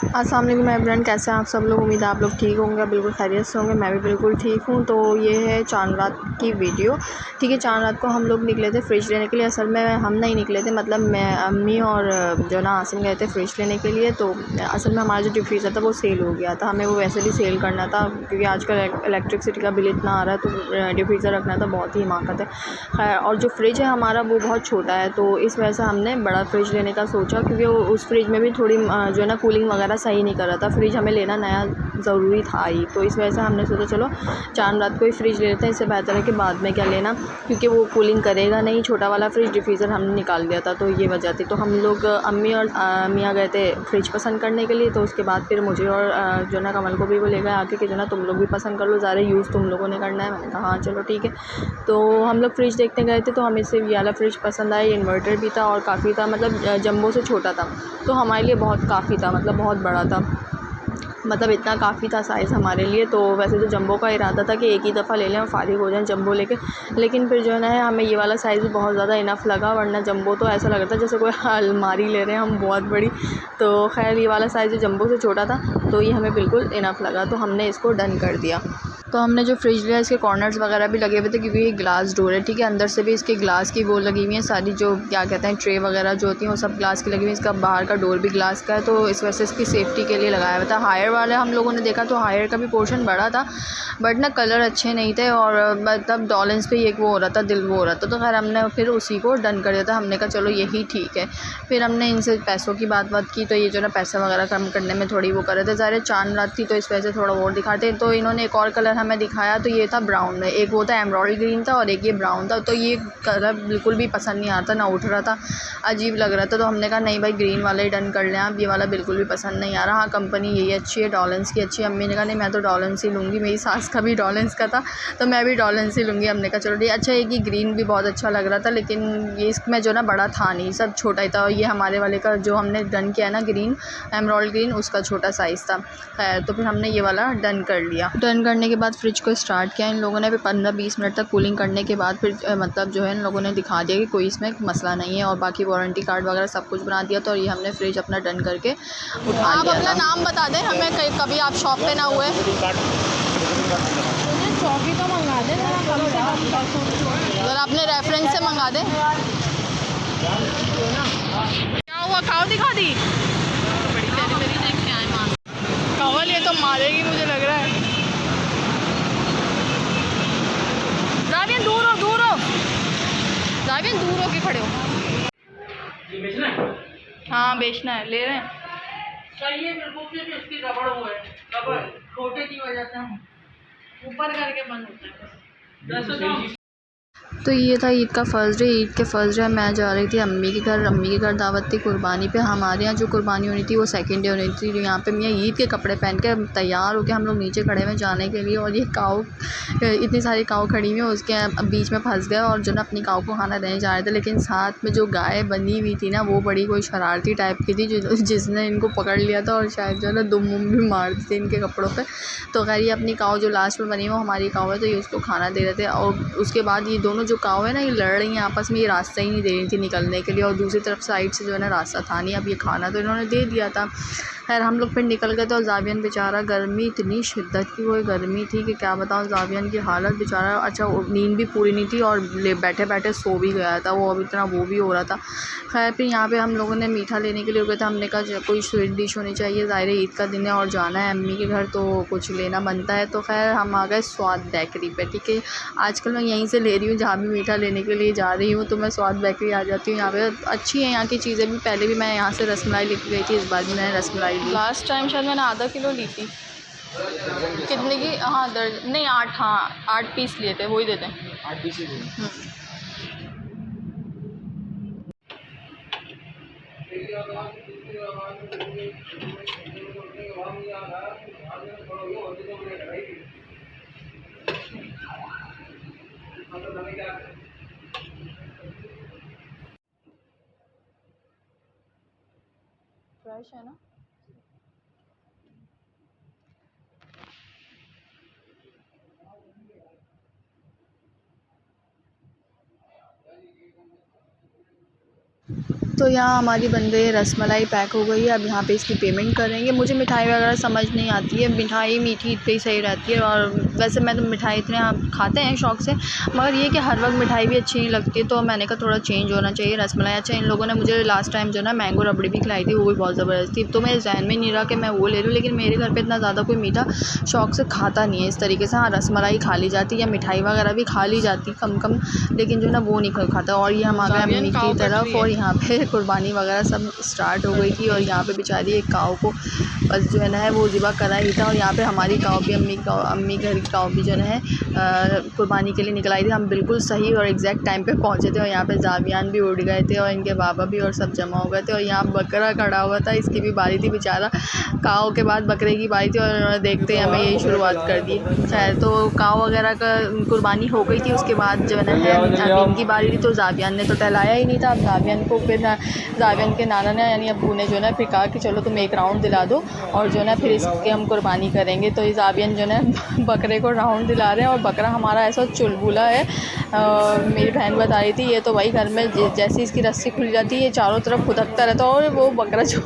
अस्सलाम वालेकुम एवरीवन, कैसे हैं आप सब लोग। उम्मीद है आप लोग ठीक होंगे, बिल्कुल खैरियत से होंगे। मैं भी बिल्कुल ठीक हूँ। तो ये है चांद रात की वीडियो। ठीक है, चांद रात को हम लोग निकले थे फ्रिज लेने के लिए। असल में हम नहीं निकले थे, मतलब मैं, अम्मी और जो ना आसिम गए थे फ्रिज लेने के लिए। तो असल में हमारा जो डीप फ्रीज़र था वो सेल हो गया था। हमें वो वैसे भी सेल करना था, क्योंकि आजकल इलेक्ट्रिसिटी का बिल इतना आ रहा है, तो डीप फ्रीज़र रखना था बहुत ही हिमाकत है। खैर, और जो फ्रिज है हमारा वो बहुत छोटा है, तो इस वजह से हमने बड़ा फ्रिज लेने का सोचा, क्योंकि उस फ्रिज में भी थोड़ी जो है ना कूलिंग वगैरह सही नहीं कर रहा था। फ्रिज हमें लेना नया ज़रूरी था ही, तो इस वजह से हमने सोचा चलो चांद रात को ही फ्रिज ले लेते हैं। इससे बेहतर है कि बाद में क्या लेना, क्योंकि वो कूलिंग करेगा नहीं। छोटा वाला फ्रिज डिफ्रीज़र हमने निकाल दिया था, तो ये वजह थी। तो हम लोग अम्मी और मियाँ गए थे फ्रिज पसंद करने के लिए। तो उसके बाद फिर मुझे और जो ना कमल को भी वो ले गए आके कि जो ना तुम लोग भी पसंद कर लो, ज़्यादा यूज़ तुम लोगों ने करना है। मैंने कहा हाँ चलो ठीक है। तो हम लोग फ्रिज देखने गए थे, तो हमें से ये वाला फ्रिज पसंद आया। इन्वर्टर भी था और काफ़ी था, मतलब जंबो से छोटा था, तो हमारे लिए बहुत काफ़ी था, मतलब बहुत बड़ा था। मतलब इतना काफ़ी था साइज़ हमारे लिए। तो वैसे तो जंबो का इरादा था कि एक ही दफ़ा ले लें और फारिग हो जाएं जंबो लेके, लेकिन फिर जो है ना हमें ये वाला साइज़ भी बहुत ज़्यादा इनफ़ लगा। वरना जंबो तो ऐसा लग रहा था जैसे कोई अलमारी ले रहे हैं हम, बहुत बड़ी। तो खैर ये वाला साइज़ जंबो से छोटा था, तो ये हमें बिल्कुल इनफ़ लगा, तो हमने इसको डन कर दिया। तो हमने जो फ्रिज लिया इसके कॉर्नर्स वगैरह भी लगे हुए थे, क्योंकि ये ग्लास डोर है। ठीक है, अंदर से भी इसके ग्लास की वो लगी हुई है सारी, जो क्या कहते हैं ट्रे वगैरह जो होती हैं वो सब ग्लास की लगी हुई है। इसका बाहर का डोर भी ग्लास का है, तो इस वजह से इसकी सेफ्टी के लिए लगाया हुआ था। हायर वाले हम लोगों ने देखा तो हायर का भी पोर्शन बड़ा था, बट ना कलर अच्छे नहीं थे, और मतलब डॉलेंस पे ये वो हो रहा था, दिल वो हो रहा था। तो खैर हमने फिर उसी को डन कर दिया था। हमने कहा चलो यही ठीक है। फिर हमने इनसे पैसों की बात की, तो ये जो ना पैसा वगैरह कम करने में थोड़ी वो कर रहे थे। ज़ाहिर चांद रात थी तो इस वजह से थोड़ा और दिखाते। तो इन्होंने एक और कलर हमें दिखाया, तो ये था ब्राउन में। एक वो था एमराल्ड ग्रीन था और एक ये ब्राउन था। तो ये कलर बिल्कुल भी पसंद नहीं आता, ना उठ रहा था, अजीब लग रहा था। तो हमने कहा नहीं भाई ग्रीन वाला ही डन कर लें आप, ये वाला बिल्कुल भी पसंद नहीं आ रहा। हाँ कंपनी यही अच्छी है, डॉलेंस की अच्छी है। अम्मी ने कहा नहीं मैं तो डॉलेंस ही लूँगी, मेरी सास का भी डॉलेंस का था, तो मैं भी डॉलेंस ही लूँगी। हमने कहा चलो ठीक। अच्छा एक ही ग्रीन भी बहुत अच्छा लग रहा था, लेकिन ये इसमें जो ना बड़ा था नहीं, सब छोटा ही था। और ये हमारे वाले का जो हमने डन किया ना ग्रीन, एमराल्ड ग्रीन, उसका छोटा साइज़ था। खैर तो फिर हमने ये वाला डन कर लिया। डन करने के बाद फ्रिज को स्टार्ट किया इन लोगों ने। फिर 15-20 मिनट तक कूलिंग करने के बाद फिर मतलब जो है इन लोगों ने दिखा दिया कि कोई इसमें मसला नहीं है, और बाकी वारंटी कार्ड वगैरह सब कुछ बना दिया। तो ये हमने फ्रिज अपना डन करके उठा लिया। आप अपना नाम बता दें हमें, कभी आप शॉप पे ना हुए। शॉप ही तो मंगा दें ज़रा, कम से कम ज़रा अपने रेफरेंस से मंगा दें। क्या हुआ, खाओ दिखा दी कवल, ये तो मारेगी मुझे लग रहा है। जावियन दूर हो, दूर हो जावियन, दूर हो के खड़े हो। ये बेचना है? हाँ बेचना है, ले रहे हैं। चाहिए इसकी रबड़ वो है, रबड़ छोटे की वजह से हम ऊपर करके बंद होता है। तो ये था ईद का फर्स्ट डे। ईद के फर्स्ट डे मैं जा रही थी अम्मी के घर। अम्मी के घर दावत थी कुर्बानी पे। हमारे यहाँ जो कुर्बानी होनी थी वो सेकंड डे होनी थी। जो यहाँ पे मियाँ ईद के कपड़े पहन के तैयार होकर हम लोग नीचे खड़े हुए जाने के लिए, और ये काऊ, इतनी सारी काऊ खड़ी हुई है, उसके बीच में फंस गया और जो ना अपनी काऊ को खाना देने जा रहे थे। लेकिन साथ में जो गाय बनी हुई थी ना वो बड़ी कोई शरारती टाइप की थी, जिसने इनको पकड़ लिया था और शायद जो है ना दुम भी मार दी थी इनके कपड़ों पर। तो खैर ये अपनी काऊ जो लास्ट में बनी है वो हमारी काऊ है, तो ये उसको खाना दे रहे थे। और उसके बाद ये दोनों जो काऊ है ना ये लड़ रही हैं आपस में, ये रास्ता ही नहीं दे रही थी निकलने के लिए, और दूसरी तरफ साइड से जो है ना रास्ता था नहीं। अब ये खाना तो इन्होंने दे दिया था। खैर हम लोग फिर निकल गए थे, और जावियन बेचारा, गर्मी इतनी शिद्दत की कोई गर्मी थी कि क्या बताऊँ जावियन की हालत बेचारा। अच्छा नींद भी पूरी नहीं थी, और बैठे बैठे सो भी गया था वो, अब इतना वो भी हो रहा था। खैर फिर यहाँ पे हम लोगों ने मीठा लेने के लिए रुके थे। हमने कहा कोई स्वीट डिश होनी चाहिए, ज़ाहिर ईद का दिन है और जाना है अम्मी के घर, तो कुछ लेना बनता है। तो खैर हम आ गए स्वाद बेकरी पे। ठीक है, आजकल मैं यहीं से ले रही हूँ जहाँ भी मीठा लेने के लिए जा रही हूँ, तो मैं स्वाद बेकरी आ जाती हूँ। यहाँ पे अच्छी है यहाँ की चीज़ें भी। पहले भी मैं यहाँ से रसमलाई लेके गई थी, इस बार भी मैंने रसमलाई ली। लास्ट टाइम शायद मैंने आधा किलो ली थी। कितने की? हाँ दर्जन नहीं, 8, हाँ 8 पीस लिए थे, वही देते हैं 8 पीस ही। फ्रेश है ना? तो यहाँ हमारी बन गई रसमलाई, पैक हो गई है। अब यहाँ पे इसकी पेमेंट करेंगे। मुझे मिठाई वगैरह समझ नहीं आती है, मिठाई मीठी पे ही सही रहती है। और वैसे मैं तो मिठाई इतने आप खाते हैं शौक़ से, मगर ये कि हर वक्त मिठाई भी अच्छी नहीं लगती, तो मैंने कहा थोड़ा चेंज होना चाहिए। रसमलाई अच्छा, इन लोगों ने मुझे लास्ट टाइम जो ना मैंगो रबड़ी भी खिलाई थी, वो भी बहुत ज़बरदस्त थी। तो मेरे ज़हन में नहीं रहा कि मैं वो ले लूँ, लेकिन मेरे घर पर इतना ज़्यादा कोई मीठा शौक़ से खाता नहीं है इस तरीके से। हाँ, रसमलाई खा ली जाती या मिठाई वगैरह भी खा ली जाती कम कम, लेकिन जो ना वो नहीं खाता। और ये हम आ गए अम्मी की तरफ, और यहाँ पे कुर्बानी वगैरह सब स्टार्ट हो गई थी। और यहाँ पे बेचारी एक काऊ को बस जो है ना वो ज़िबा करा ही था। और यहाँ पे हमारी काऊ भी अम्मी घर की काऊ भी जो है कुर्बानी के लिए निकल आई थी। हम बिल्कुल सही और एग्जैक्ट टाइम पे पहुँचे थे। और यहाँ पे जावियान भी उड़ गए थे और इनके बाबा भी, और सब जमा हो गए थे। और यहाँ बकरा खड़ा हुआ था, इसकी भी बारी थी बेचारा। काऊ के बाद बकरे की बारी थी और उन्होंने देखते ही हमें यही शुरुआत कर दी। खैर, तो काऊ वगैरह का कुर्बानी हो गई थी। उसके बाद जो है अभी इनकी बारी थी, तो जावियान ने तो टहलाया ही नहीं था। अब जावियान को फिर जावियान के नाना ने यानी अब्बू ने जो है फिर कहा कि चलो तुम एक राउंड दिला दो और जो है फिर इसके हम कुर्बानी करेंगे। तो ये जावियान जो है बकरे को राउंड दिला रहे हैं। और बकरा हमारा ऐसा चुलबुला है, मेरी बहन बता रही थी, ये तो भाई घर में जैसे इसकी रस्सी खुल जाती है ये चारों तरफ फुदकता रहता है। और वो बकरा जो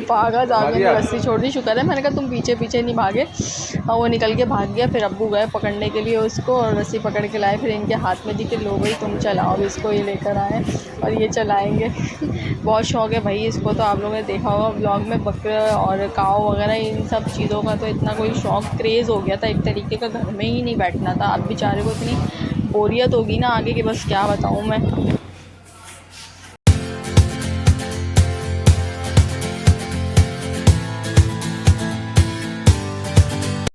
भागा, जावियान ने रस्सी छोड़ दी, शुक्र है मैंने कहा तुम पीछे पीछे नहीं भागे, और वो निकल के भाग गया। फिर अब्बू गए पकड़ने के लिए उसको और रस्सी पकड़ के लाए। फिर इनके हाथ में दी कि लो भाई तुम चलाओ इसको, ये लेकर आए और ये चलाएँगे। बहुत शौक़ है भाई इसको, तो आप लोगों ने देखा होगा व्लॉग में, बकरा और काऊ वगैरह इन सब चीज़ों का तो इतना कोई शौक़ क्रेज़ हो गया था एक तरीके का, घर में ही नहीं बैठना था। अब बेचारे को इतनी बोरियत होगी ना आगे की, बस क्या बताऊँ मैं।